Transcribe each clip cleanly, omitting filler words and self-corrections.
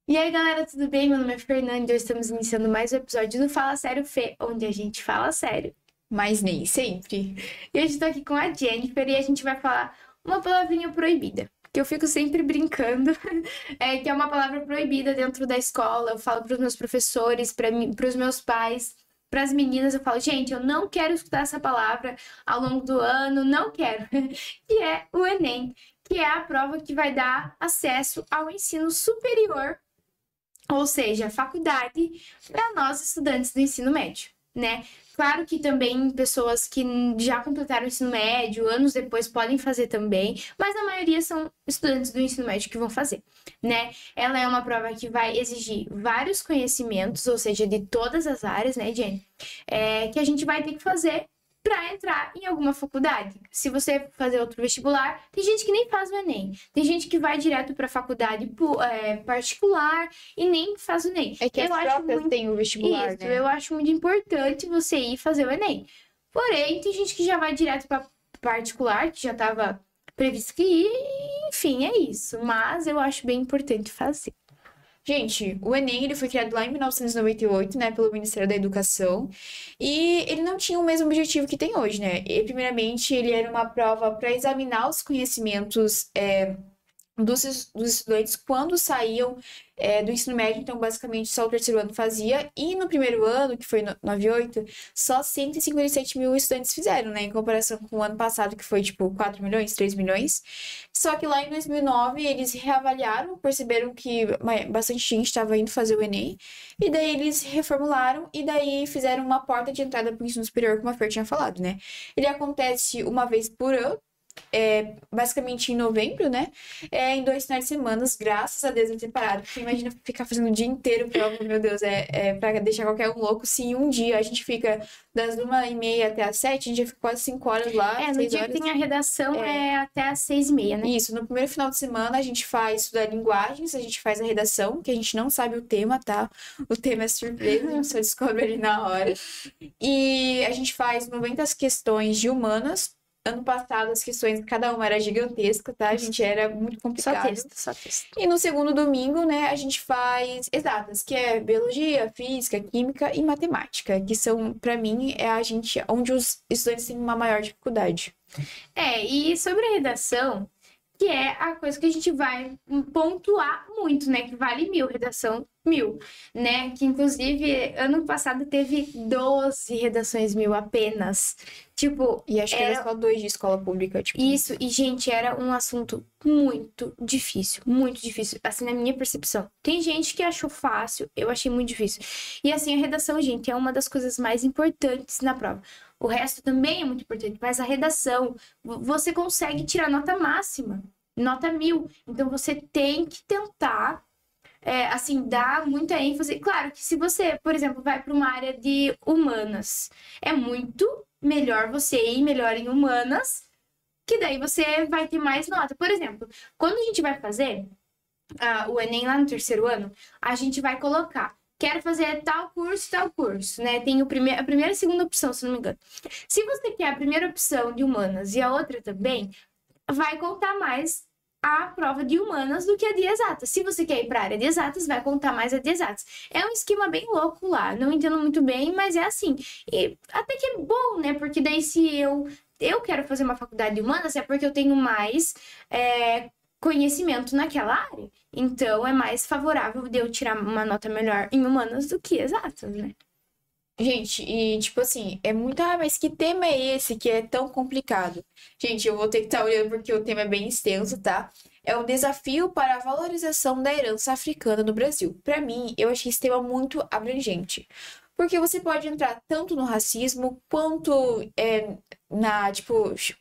E aí, galera, tudo bem? Meu nome é Fernanda e hoje estamos iniciando mais um episódio do Fala Sério Fê, onde a gente fala sério. Mas nem sempre. E hoje estou aqui com a Jennifer e a gente vai falar uma palavrinha proibida, que eu fico sempre brincando, que é uma palavra proibida dentro da escola. Eu falo para os meus professores, para os meus pais, para as meninas, eu falo, gente, eu não quero escutar essa palavra ao longo do ano, não quero, que é o Enem, que é a prova que vai dar acesso ao ensino superior, ou seja, faculdade, para nós estudantes do ensino médio, né? Claro que também pessoas que já completaram o ensino médio, anos depois, podem fazer também, mas a maioria são estudantes do ensino médio que vão fazer, né? Ela é uma prova que vai exigir vários conhecimentos, ou seja, de todas as áreas, né, Jenny? Que a gente vai ter que fazer para entrar em alguma faculdade. Se você fazer outro vestibular, tem gente que nem faz o Enem. Tem gente que vai direto para faculdade particular e nem faz o Enem. É que as próprias têm o vestibular, Isso, né? eu acho muito importante você ir fazer o Enem. Porém, tem gente que já vai direto para particular, que já estava previsto que ir, enfim, é isso. Mas eu acho bem importante fazer. Gente, o Enem ele foi criado lá em 1998, né, pelo Ministério da Educação, e ele não tinha o mesmo objetivo que tem hoje, né? Primeiramente, ele era uma prova para examinar os conhecimentos dos estudantes quando saíam do ensino médio, então basicamente só o terceiro ano fazia, e no primeiro ano, que foi 98, só 157 mil estudantes fizeram, né, em comparação com o ano passado, que foi tipo 4 milhões, 3 milhões, só que lá em 2009 eles reavaliaram, perceberam que bastante gente estava indo fazer o Enem, e daí eles reformularam, e daí fizeram uma porta de entrada para o ensino superior, como a Fer tinha falado, né. Ele acontece uma vez por ano, basicamente em novembro, né? Em 2 finais de semana, graças a Deus eu ter parado. Porque imagina ficar fazendo o dia inteiro prova, meu Deus, pra deixar qualquer um louco. Se em um dia a gente fica das 1h30 até as 7, a gente já fica quase 5 horas lá. No dia que tem a redação até as 6h30, né? Isso, no primeiro final de semana a gente faz estudar linguagens, a gente faz a redação, que a gente não sabe o tema, tá? O tema é surpresa, a gente só descobre ali na hora. E a gente faz 90 questões de humanas. Ano passado, as questões, cada uma era gigantesca, tá? A gente era muito complicado. Só texto. E no segundo domingo, né, a gente faz exatas, que é biologia, física, química e matemática, que são, pra mim, onde os estudantes têm uma maior dificuldade. E sobre a redação, que é a coisa que a gente vai pontuar muito, né? Que vale 1000, redação 1000, né? Que inclusive ano passado teve 12 redações 1000 apenas. Tipo, e acho que era só 2 de escola pública, tipo. Isso, e gente, era um assunto muito difícil, assim, na minha percepção. Tem gente que achou fácil, eu achei muito difícil. E assim, a redação, gente, é uma das coisas mais importantes na prova. O resto também é muito importante, mas a redação, você consegue tirar nota máxima, nota 1000. Então, você tem que tentar, assim, dar muita ênfase. Claro que se você, por exemplo, vai para uma área de humanas, é muito melhor você ir melhor em humanas, que daí você vai ter mais nota. Por exemplo, quando a gente vai fazer o Enem lá no terceiro ano, a gente vai colocar: quero fazer tal curso, né? Tem a primeira e a segunda opção, se não me engano. Se você quer a primeira opção de humanas e a outra também, vai contar mais a prova de humanas do que a de exatas. Se você quer ir para a área de exatas, vai contar mais a de exatas. É um esquema bem louco lá, não entendo muito bem, mas é assim. E até que é bom, né? Porque daí se eu quero fazer uma faculdade de humanas, é porque eu tenho mais conhecimento naquela área. Então, é mais favorável de eu tirar uma nota melhor em humanas do que exatas, né? Gente, e tipo assim, é muito, mas que tema é esse que é tão complicado? Gente, eu vou ter que estar olhando porque o tema é bem extenso, tá? É o desafio para a valorização da herança africana no Brasil. Para mim, eu achei esse tema muito abrangente. Porque você pode entrar tanto no racismo quanto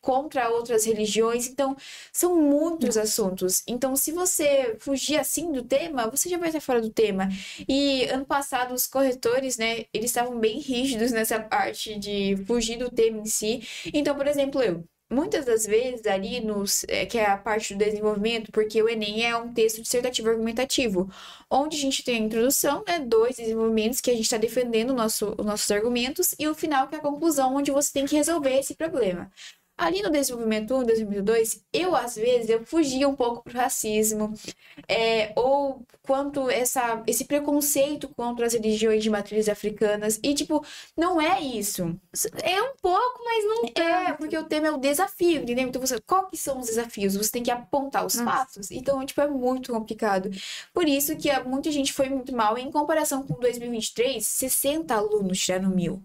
contra outras religiões. Então, são muitos assuntos. Então, se você fugir assim do tema, você já vai estar fora do tema. E ano passado, os corretores, né, eles estavam bem rígidos nessa parte de fugir do tema em si. Então, por exemplo, muitas das vezes ali que é a parte do desenvolvimento, porque o Enem é um texto dissertativo argumentativo, onde a gente tem a introdução, né, 2 desenvolvimentos que a gente está defendendo os nossos argumentos, e o final que é a conclusão, onde você tem que resolver esse problema. ali no desenvolvimento 1, desenvolvimento 2, às vezes, eu fugia um pouco pro racismo, ou quanto esse preconceito contra as religiões de matrizes africanas, e, tipo, não é isso. É um pouco, mas não tanto. Porque o tema é o desafio, entendeu? Então, qual que são os desafios? Você tem que apontar os fatos. Então, tipo, é muito complicado. Por isso que muita gente foi muito mal. Em comparação com 2023, 60 alunos tiraram 1.000,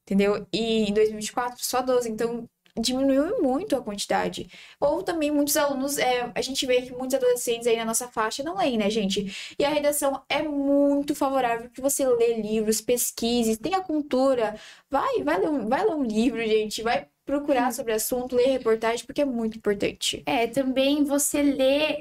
entendeu? E em 2024, só 12. Então, diminuiu muito a quantidade. Ou também muitos alunos, a gente vê que muitos adolescentes aí na nossa faixa não leem, né, gente? E a redação é muito favorável que você lê livros, pesquise, tenha cultura. Vai ler um livro, gente. Vai procurar sobre o assunto, ler reportagem, porque é muito importante. Também você lê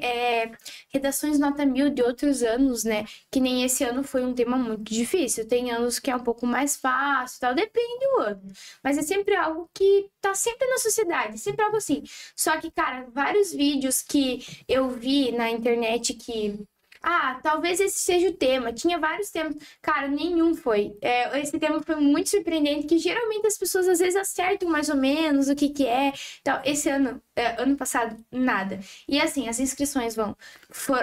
redações nota 1000 de outros anos, né? Que nem esse ano foi um tema muito difícil. Tem anos que é um pouco mais fácil, tal, depende do ano. Mas é sempre algo que tá sempre na sociedade, sempre algo assim. Só que, cara, vários vídeos que eu vi na internet que talvez esse seja o tema. Tinha vários temas. Cara, nenhum foi. Esse tema foi muito surpreendente, que geralmente as pessoas às vezes acertam mais ou menos o que é. Então, esse ano, ano passado, nada. E assim, as inscrições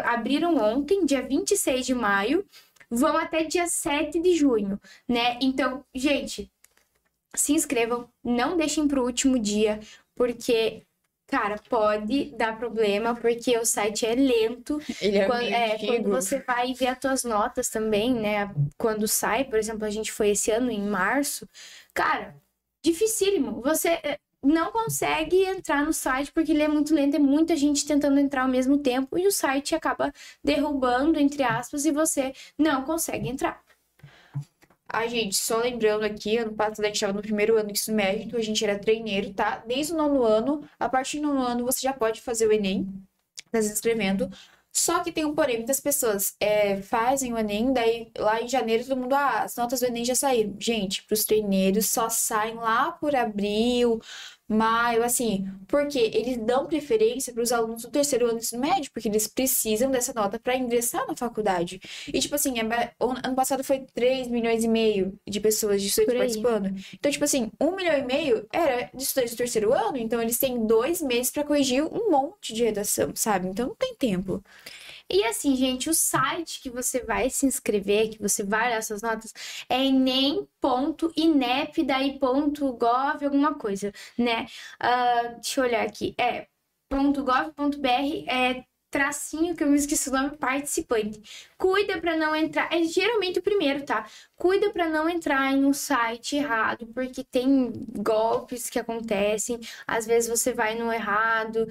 abriram ontem, dia 26 de maio, vão até dia 7 de junho, né? Então, gente, se inscrevam, não deixem pro último dia, porque... Cara, pode dar problema, porque o site é lento. Ele é meio antigo. Quando você vai ver as tuas notas também, né? Quando sai, por exemplo, a gente foi esse ano, em março. Cara, dificílimo. Você não consegue entrar no site porque ele é muito lento. É muita gente tentando entrar ao mesmo tempo e o site acaba derrubando, entre aspas, e você não consegue entrar. Gente, só lembrando aqui, ano passado a gente estava no primeiro ano do ensino médio, então a gente era treineiro, tá? Desde o 9º ano, a partir do 9º ano você já pode fazer o Enem, tá se inscrevendo. Só que tem um porém, muitas pessoas fazem o Enem, daí lá em janeiro todo mundo, as notas do Enem já saíram. Gente, pros treineiros só saem lá por abril, maio, assim, porque eles dão preferência para os alunos do 3º ano do ensino médio, porque eles precisam dessa nota para ingressar na faculdade. E, tipo assim, ano passado foi 3,5 milhões de pessoas de estudantes participando. Então, tipo assim, 1,5 milhão era de estudantes do 3º ano, então eles têm 2 meses para corrigir um monte de redação, sabe? Então não tem tempo. E assim, gente, o site que você vai se inscrever, que você vai olhar suas notas, é enem.inep.gov, alguma coisa, né? Deixa eu olhar aqui. .gov.br, tracinho, que eu me esqueci o nome, participante. Cuida para não entrar, é geralmente o primeiro, tá? Cuida para não entrar em um site errado, porque tem golpes que acontecem, às vezes você vai no errado,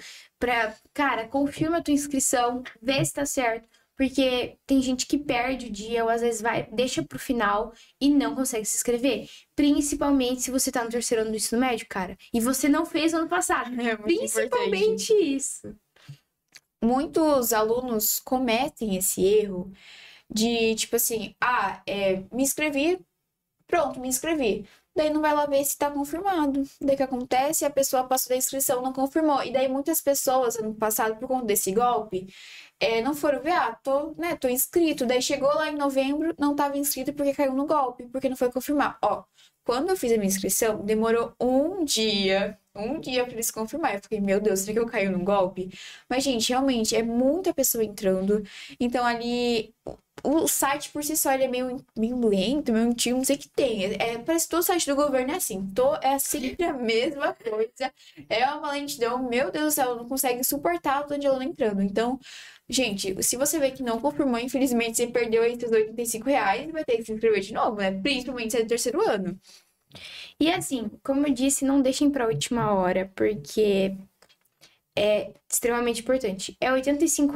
cara, confirma a tua inscrição, vê se tá certo, porque tem gente que perde o dia, ou às vezes deixa pro final e não consegue se inscrever. Principalmente se você tá no 3º ano do ensino médio, cara, e você não fez ano passado. Principalmente isso. Muitos alunos cometem esse erro de, tipo assim, me inscrevi, pronto, me inscrevi. Daí não vai lá ver se tá confirmado. Daí o que acontece? A pessoa passou da inscrição, não confirmou. E daí muitas pessoas, ano passado, por conta desse golpe, não foram ver, tô inscrito. Daí chegou lá em novembro, não tava inscrito porque caiu no golpe, porque não foi confirmar. Quando eu fiz a minha inscrição, demorou um dia pra eles confirmar. Eu fiquei, meu Deus, será que eu caí num golpe? Mas, gente, realmente, é muita pessoa entrando. Então, ali, o site por si só, ele é meio lento, meio antigo, não sei o que tem. Parece que todo site do governo é assim. É sempre a mesma coisa. É uma lentidão, meu Deus do céu, não consegue suportar o tanto de aluno entrando. Então, gente, se você vê que não confirmou, infelizmente, você perdeu aí seus R$ 85 e vai ter que se inscrever de novo, né? Principalmente se é do 3º ano. E assim, como eu disse, não deixem pra última hora, porque é extremamente importante. É R$ 85.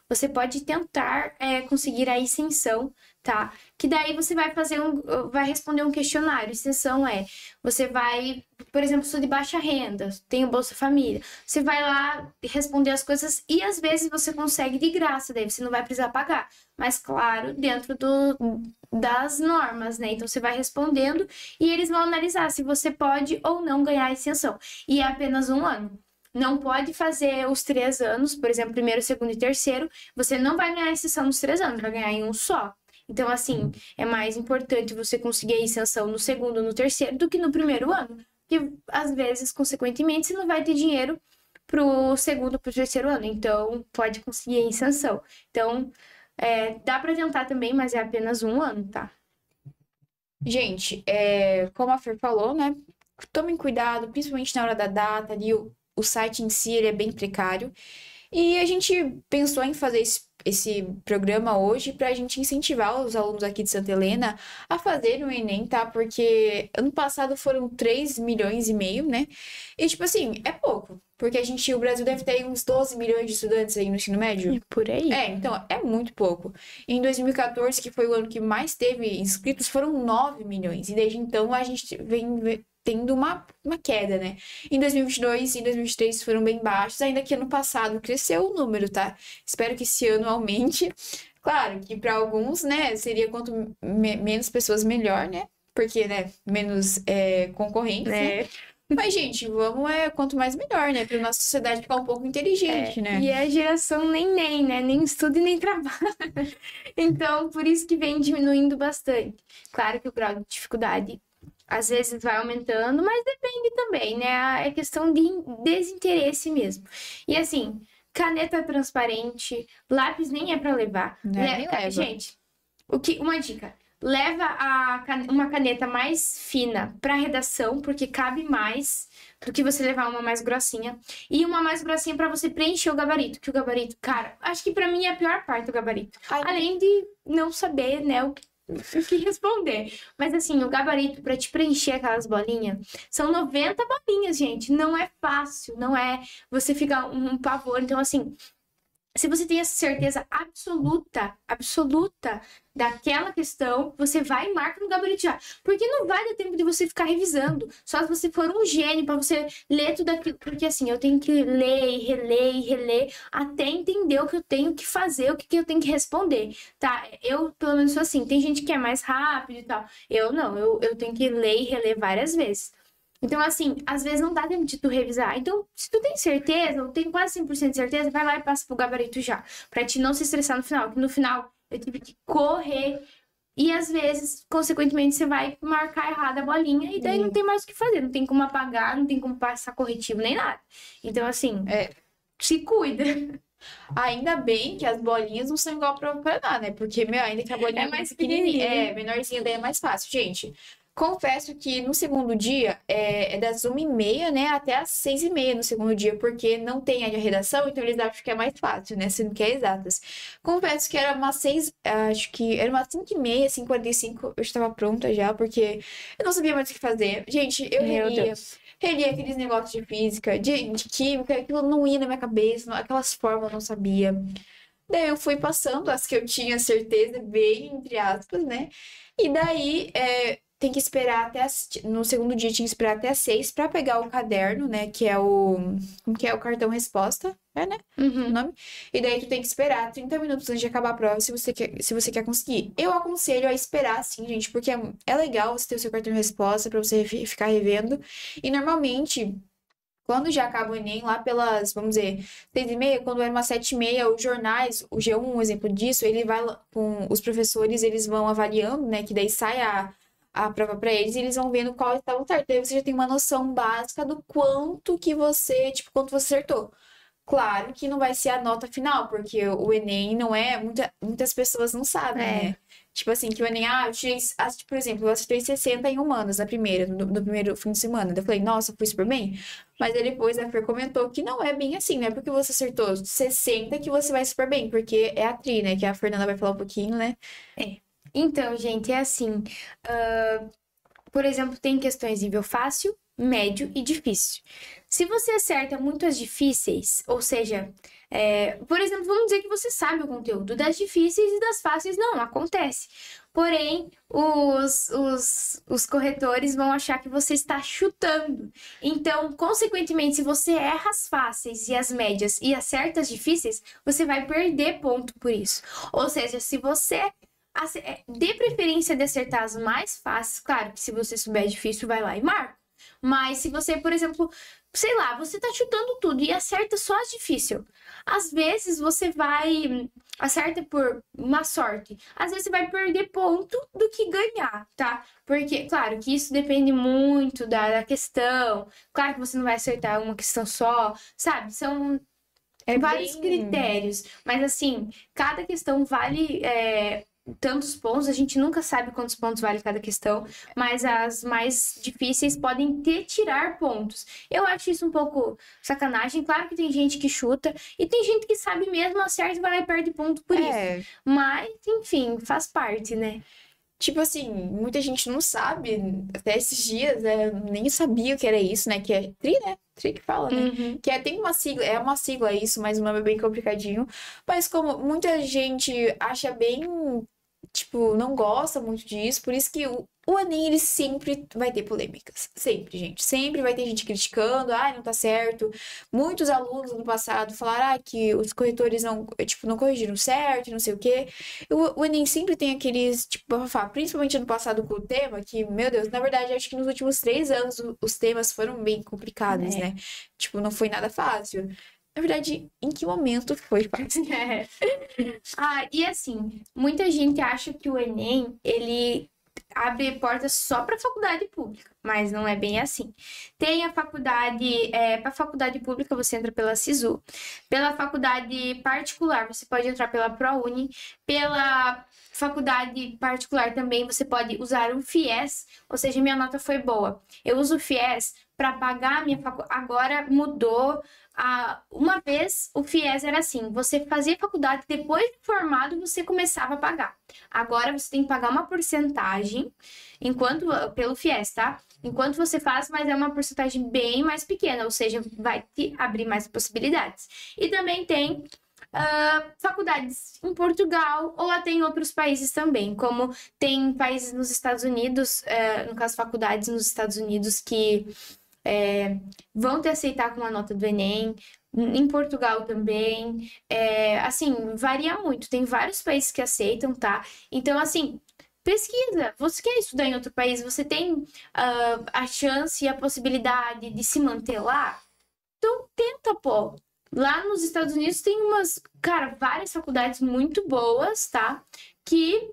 Você pode tentar conseguir a isenção, tá? Que daí você vai vai responder um questionário. Isenção você vai, por exemplo, sou de baixa renda, tenho Bolsa Família. Você vai lá responder as coisas e às vezes você consegue de graça, daí você não vai precisar pagar. Mas claro, dentro das normas, né? Então você vai respondendo e eles vão analisar se você pode ou não ganhar a isenção. E é apenas 1 ano. Não pode fazer os 3 anos, por exemplo, 1º, 2º e 3º. Você não vai ganhar a isenção nos 3 anos, vai ganhar em um só. Então, assim, é mais importante você conseguir a isenção no 2º, no 3º, do que no 1º ano. que às vezes, consequentemente, você não vai ter dinheiro pro segundo, pro terceiro ano. Então, pode conseguir a isenção. Então, dá pra tentar também, mas é apenas um ano, tá? Gente, como a Fer falou, né? Tomem cuidado, principalmente na hora da data, ali o site em si ele é bem precário. E a gente pensou em fazer esse programa hoje para a gente incentivar os alunos aqui de Santa Helena a fazerem o Enem, tá? Porque ano passado foram 3,5 milhões, né? E, tipo assim, é pouco. Porque o Brasil deve ter aí uns 12 milhões de estudantes aí no ensino médio. Por aí. Então, é muito pouco. Em 2014, que foi o ano que mais teve inscritos, foram 9 milhões. E desde então a gente vem tendo uma queda, né? Em 2022 e em 2023 foram bem baixos, ainda que ano passado cresceu o número, tá? Espero que esse ano aumente. Claro que para alguns, né, seria quanto menos pessoas melhor, né? Porque, né, menos concorrentes, né? Mas, gente, vamos quanto mais melhor, né? Pra nossa sociedade ficar um pouco inteligente, né? E a geração nem, né? Nem estuda e nem trabalha. Então, por isso que vem diminuindo bastante. Claro que o grau de dificuldade às vezes vai aumentando, mas depende também, né? É questão de desinteresse mesmo. E assim, caneta transparente, lápis nem é pra levar. Nem leva. Gente, uma dica. Leva uma caneta mais fina para redação, porque cabe mais do que você levar uma mais grossinha. E uma mais grossinha para você preencher o gabarito. Que o gabarito, cara, acho que para mim é a pior parte do gabarito. Além de não saber, né, o que responder. Mas assim, o gabarito para te preencher aquelas bolinhas, são 90 bolinhas, gente. Não é fácil, não é. Você fica um pavor. Então, assim, se você tem essa certeza absoluta daquela questão, você vai e marca no gabarito já. Porque não vai dar tempo de você ficar revisando. Só se você for um gênio para você ler tudo aquilo. Porque assim, eu tenho que ler e reler até entender o que eu tenho que fazer, o que eu tenho que responder, tá? Eu, pelo menos, sou assim. Tem gente que é mais rápido e tal. Eu não, eu tenho que ler e reler várias vezes. Então, assim, às vezes não dá tempo de tu revisar. Então, se tu tem certeza, ou tem quase 100% de certeza, vai lá e passa pro gabarito já. Pra te não se estressar no final. Que no final, eu tive que correr. E, às vezes, consequentemente, você vai marcar errado a bolinha. E daí não tem mais o que fazer. Não tem como apagar, não tem como passar corretivo, nem nada. Então, assim, se cuida. Ainda bem que as bolinhas não são igual a prova para né? Porque, ainda que a bolinha É mais pequenininha, menorzinha, daí é mais fácil. Gente, confesso que no segundo dia é das 1h30, né, até as 6h30 no segundo dia, porque não tem a redação, então eles acham que é mais fácil, né, sendo que é exatas. Confesso que era umas 5h30, 5h45, eu estava pronta já, porque eu não sabia mais o que fazer. Gente, eu relia aqueles negócios de física, de química, aquilo não ia na minha cabeça, aquelas fórmulas eu não sabia. Daí eu fui passando as que eu tinha certeza, bem entre aspas, né, e daí tem que esperar no segundo dia tinha que esperar até as 6 para pegar o caderno, né, que é como que é o cartão resposta, né, o nome, e daí tu tem que esperar 30 minutos antes de acabar a prova se você quer conseguir. Eu aconselho a esperar, sim, gente, porque é legal você ter o seu cartão de resposta para você ficar revendo, e normalmente quando já acaba o Enem, lá pelas, vamos dizer, 6h30, quando era umas 7h30, os jornais, o G1, um exemplo disso, ele vai com os professores, eles vão avaliando, né, que daí sai a prova para eles e eles vão vendo qual está o certo. Daí você já tem uma noção básica do quanto você acertou. Claro que não vai ser a nota final, porque o Enem não é... Muitas pessoas não sabem, né? Tipo assim, que o Enem... eu tirei... por exemplo, eu acertei 60 em humanas na primeira, no primeiro fim de semana. Daí eu falei, nossa, fui super bem. Mas aí depois a Fer comentou que não é bem assim, não é porque você acertou 60 que você vai super bem, porque é a Tri, né? Que a Fernanda vai falar um pouquinho, né? Então, gente, é assim. Por exemplo, tem questões nível fácil, médio e difícil. Se você acerta muito as difíceis, ou seja, por exemplo, vamos dizer que você sabe o conteúdo das difíceis e das fáceis não acontece. Porém, os corretores vão achar que você está chutando. Então, consequentemente, se você erra as fáceis e as médias e acerta as difíceis, você vai perder ponto por isso. Ou seja, se você dê preferência de acertar as mais fáceis, claro que se você souber difícil, vai lá e marca. Mas se você, por exemplo, sei lá, você tá chutando tudo e acerta só as difícil. Às vezes você vai acerta por uma sorte. Às vezes você vai perder ponto do que ganhar, tá? Porque, claro, que isso depende muito da questão. Claro que você não vai acertar uma questão só, sabe? São vários critérios. Mas, assim, cada questão vale tantos pontos. A gente nunca sabe quantos pontos vale cada questão. Mas as mais difíceis podem tirar pontos. Eu acho isso um pouco sacanagem. Claro que tem gente que chuta. E tem gente que sabe mesmo, acerta e vai lá e perde ponto por isso. Mas, enfim, faz parte, né? Tipo assim, muita gente não sabe, até esses dias, né? Eu nem sabia o que era isso, né? Que é TRI, né? TRI que fala, né? Uhum. Que tem uma sigla, é uma sigla isso, mas o nome é bem complicadinho. Mas como muita gente acha bem, tipo, não gosta muito disso, por isso que o Enem, ele sempre vai ter polêmicas. Sempre, gente. Sempre vai ter gente criticando, não tá certo. Muitos alunos no passado falaram, que os corretores não, tipo, não corrigiram certo, não sei o quê. O Enem sempre tem aqueles, tipo, bafafá, principalmente ano passado com o tema, que, meu Deus, na verdade, acho que nos últimos 3 anos os temas foram bem complicados, né? Tipo, não foi nada fácil. Na verdade, em que momento foi fácil? E assim, muita gente acha que o Enem, ele abre portas só para faculdade pública, mas não é bem assim. Tem a faculdade, para faculdade pública você entra pela SISU, pela faculdade particular você pode entrar pela ProUni, pela faculdade particular também você pode usar o FIES, ou seja, minha nota foi boa. Eu uso o FIES para pagar a minha faculdade, agora mudou. Uma vez o FIES era assim, você fazia faculdade, depois de formado você começava a pagar. Agora você tem que pagar uma porcentagem pelo FIES, tá? Enquanto você faz, mas é uma porcentagem bem mais pequena, ou seja, vai te abrir mais possibilidades. E também tem faculdades em Portugal ou até em outros países também, como tem países nos Estados Unidos, no caso faculdades nos Estados Unidos que vão te aceitar com a nota do Enem, em Portugal também, assim, varia muito, tem vários países que aceitam, tá? Então, assim, pesquisa, você quer estudar em outro país, você tem a chance e a possibilidade de se manter lá? Então, tenta, pô. Lá nos Estados Unidos tem várias faculdades muito boas, tá? Que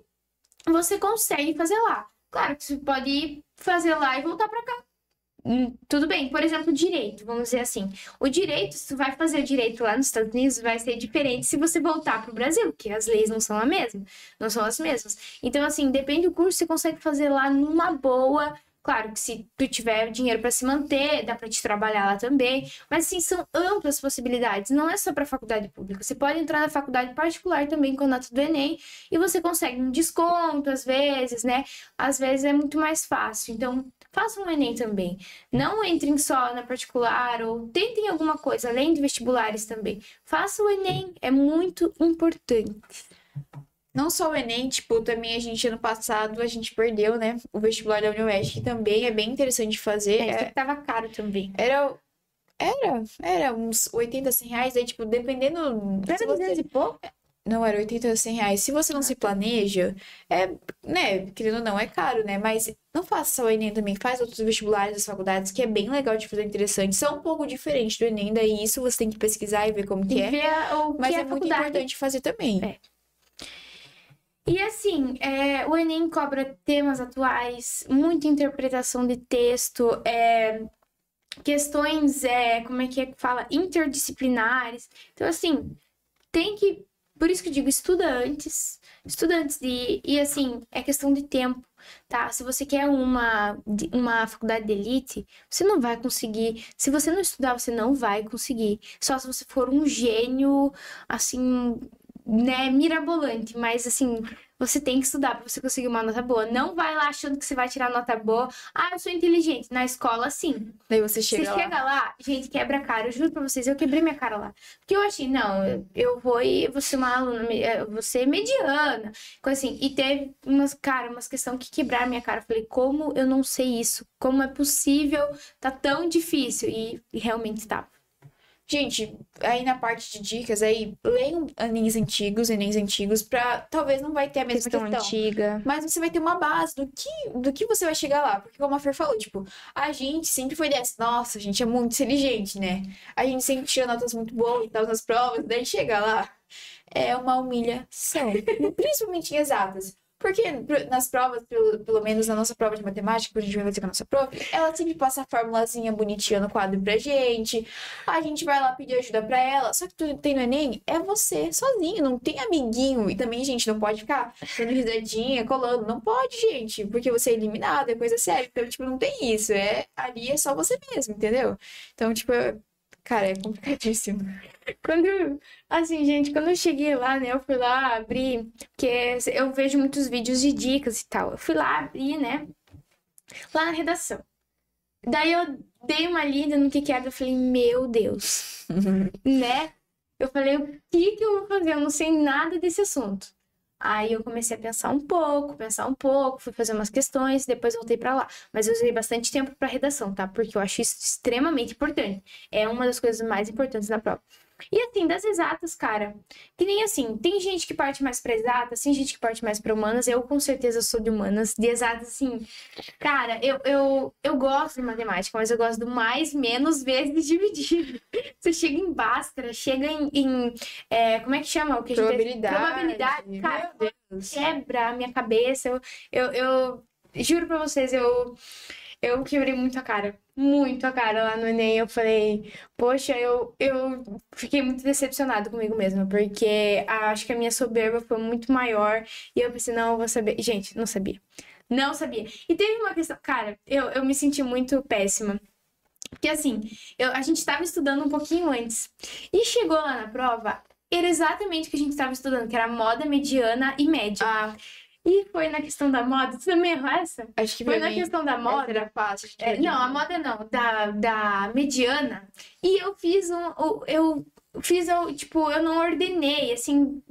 você consegue fazer lá. Claro que você pode ir fazer lá e voltar pra cá. Tudo bem, por exemplo, direito, vamos dizer assim. O direito, se tu vai fazer direito lá nos Estados Unidos, vai ser diferente se você voltar pro Brasil, porque as leis não são não são as mesmas. Então, assim, depende do curso, você consegue fazer lá numa boa. Claro que se tu tiver dinheiro para se manter, dá para te trabalhar lá também. Mas, assim, são amplas possibilidades. Não é só para faculdade pública. Você pode entrar na faculdade particular também com a nota do Enem e você consegue um desconto, às vezes, né? Às vezes é muito mais fácil. Então, façam um Enem também. Não entrem só na particular ou tentem alguma coisa, além de vestibulares também. Façam o Enem, é muito importante. Não só o Enem, tipo, também ano passado, a gente perdeu, né? O vestibular da UniOeste, que também é bem interessante de fazer. Só que tava caro também. Era uns 80, 100 reais, aí, tipo, dependendo... Era 200 e pouco? Não, era 80, 100 reais. Se você não se planeja, né, querendo ou não, é caro, né? Mas não faça só o Enem também, faz outros vestibulares das faculdades, que é bem legal de fazer, interessante. São um pouco diferentes do Enem, daí isso você tem que pesquisar e ver como que é. Mas é muito importante fazer também. E assim, o Enem cobra temas atuais, muita interpretação de texto, questões, como é que fala? Interdisciplinares. Então, assim, tem que... Por isso que eu digo estudantes e assim, é questão de tempo, tá? Se você quer uma faculdade de elite, você não vai conseguir. Se você não estudar, você não vai conseguir. Só se você for um gênio, assim, né, mirabolante. Mas, assim, você tem que estudar pra você conseguir uma nota boa. Não vai lá achando que você vai tirar nota boa. Eu sou inteligente. Na escola, sim. Daí você chega lá, gente, quebra a cara. Eu juro pra vocês, eu quebrei minha cara lá. Porque eu achei, não, eu vou ser uma aluna, vou ser mediana. Coisa assim. E teve umas questões que quebraram minha cara. Eu falei, como eu não sei isso? Como é possível? Tá tão difícil. E realmente tá. Gente, aí na parte de dicas, aí, leiam Enems antigos pra... Talvez não vai ter a mesma Questão questão. antiga. Mas você vai ter uma base do que você vai chegar lá. Porque como a Fer falou, tipo, a gente sempre foi dessa. Nossa, a gente é muito inteligente, né? A gente sempre tira notas muito boas e tal nas provas. Daí chega lá, é uma humilhação. Principalmente em exatas. Porque nas provas, pelo menos na nossa prova de matemática, que a gente vai fazer com a nossa prova, ela sempre passa a formulazinha bonitinha no quadro pra gente. A gente vai lá pedir ajuda pra ela. Só que tudo que tem no Enem é você, sozinho, não tem amiguinho. E também, gente, não pode ficar dando risadinha, colando. Não pode, gente, porque você é eliminado, é coisa séria. Então, tipo, não tem isso. Ali é só você mesmo, entendeu? Então, tipo, cara, é complicadíssimo. Quando, assim, gente, quando eu cheguei lá, né, eu fui lá abrir, porque eu vejo muitos vídeos de dicas e tal. Eu fui lá abrir, né, lá na redação. Daí eu dei uma lida no que era, eu falei, meu Deus, né? Eu falei, o que eu vou fazer? Eu não sei nada desse assunto. Aí eu comecei a pensar um pouco, fui fazer umas questões, depois voltei pra lá. Mas eu usei bastante tempo pra redação, tá? Porque eu acho isso extremamente importante. É uma das coisas mais importantes na prova. E assim, das exatas, cara, que nem assim, tem gente que parte mais pra exatas, tem gente que parte mais pra humanas. Eu com certeza sou de humanas. De exatas, assim, cara, eu gosto de matemática, mas eu gosto do mais, menos vezes dividido. Você chega em Bhaskara, chega como é que chama? O que a gente probabilidade, cara, Meu Deus. quebra a minha cabeça. Eu juro pra vocês, eu quebrei muito a cara lá no Enem. Eu falei, poxa, eu fiquei muito decepcionada comigo mesma, porque acho que a minha soberba foi muito maior. E eu pensei, não, eu vou saber. Gente, não sabia. Não sabia. E teve uma questão, cara, eu me senti muito péssima. Porque assim, a gente estava estudando um pouquinho antes. E chegou lá na prova, era exatamente o que a gente estava estudando, que era moda, mediana e média. Ah, E foi na questão da moda. Você também errou essa? acho que Foi pra na mim questão da essa moda. era fácil. Acho que Não, a moda não, da mediana. E eu fiz tipo, eu não ordenei, assim,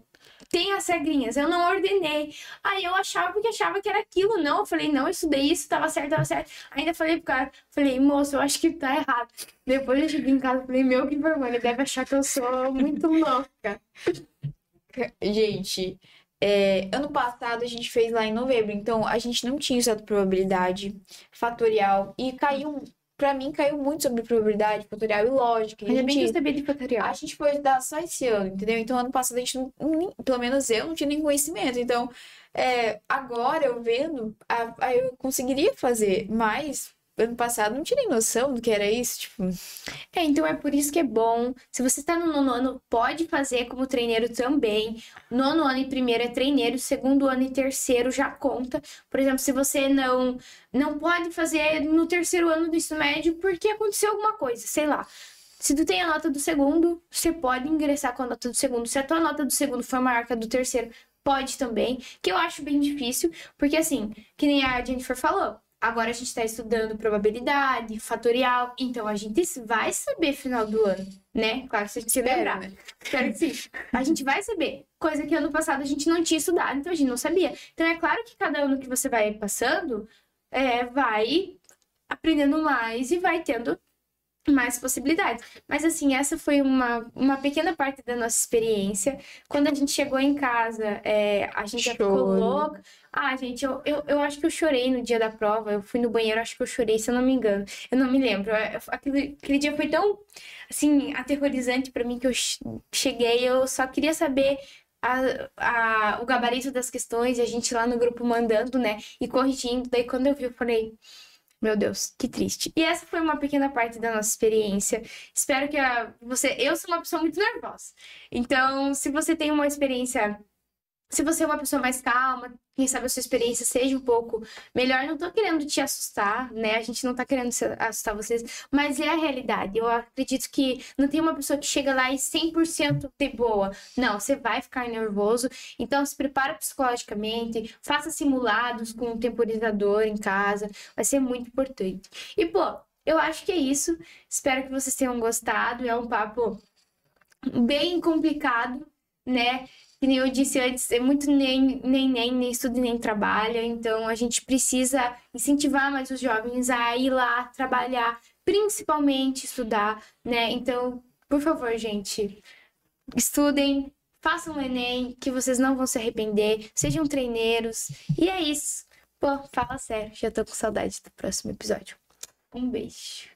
tem as regrinhas, eu não ordenei. Aí eu achava que era aquilo, não. Eu falei, não, eu estudei isso, tava certo, tava certo. Ainda falei pro cara, falei, moço, eu acho que tá errado. Depois eu cheguei em casa, falei, meu, que vergonha, ele deve achar que eu sou muito louca. Gente, ano passado a gente fez lá em novembro, então a gente não tinha usado probabilidade, fatorial, e caiu, pra mim, caiu muito sobre probabilidade, fatorial e lógica. E Ainda bem que eu sabia de fatorial. a gente foi estudar só esse ano, entendeu? Então, ano passado a gente não, pelo menos eu não tinha nem conhecimento. Então, agora eu vendo, aí eu conseguiria fazer, mas ano passado não tinha nem noção do que era isso, tipo. Então é por isso que é bom. Se você está no nono ano, pode fazer como treineiro também. Nono ano e primeiro é treineiro, segundo ano e terceiro já conta. Por exemplo, se você não pode fazer no terceiro ano do ensino médio porque aconteceu alguma coisa, sei lá. Se tu tem a nota do segundo, você pode ingressar com a nota do segundo. Se a tua nota do segundo for maior que a do terceiro, pode também. Que eu acho bem difícil, porque assim, que nem a Jennifer falou. Agora a gente está estudando probabilidade, fatorial, então a gente vai saber final do ano, né? Claro que você se lembrar. Né? Espero que sim. A gente vai saber. Coisa que ano passado a gente não tinha estudado, então a gente não sabia. Então é claro que cada ano que você vai passando, vai aprendendo mais e vai tendo mais possibilidades. Mas assim, essa foi uma pequena parte da nossa experiência. Quando a gente chegou em casa, a gente já ficou Choro. louca. Ah, gente, eu acho que eu chorei no dia da prova. Eu fui no banheiro, acho que eu chorei, se eu não me engano. Eu não me lembro. Aquele dia foi tão, assim, aterrorizante pra mim que eu cheguei. Eu só queria saber o gabarito das questões e a gente lá no grupo mandando, né? E corrigindo. Daí quando eu vi, eu falei... Meu Deus, que triste. E essa foi uma pequena parte da nossa experiência. Espero que você... Eu sou uma pessoa muito nervosa. Então, se você tem uma experiência... Se você é uma pessoa mais calma, quem sabe a sua experiência seja um pouco melhor. Não tô querendo te assustar, né? A gente não tá querendo assustar vocês, mas é a realidade. Eu acredito que não tem uma pessoa que chega lá e 100% de boa. Não, você vai ficar nervoso. Então, se prepara psicologicamente, faça simulados com um temporizador em casa. Vai ser muito importante. E, pô, eu acho que é isso. Espero que vocês tenham gostado. É um papo bem complicado, né? Que nem eu disse antes, é muito nem estuda nem trabalha, então a gente precisa incentivar mais os jovens a ir lá trabalhar, principalmente estudar, né? Então, Por favor, gente, estudem, façam o Enem, que vocês não vão se arrepender, sejam treineiros. E é isso. Pô, fala sério, já tô com saudade do próximo episódio. Um beijo.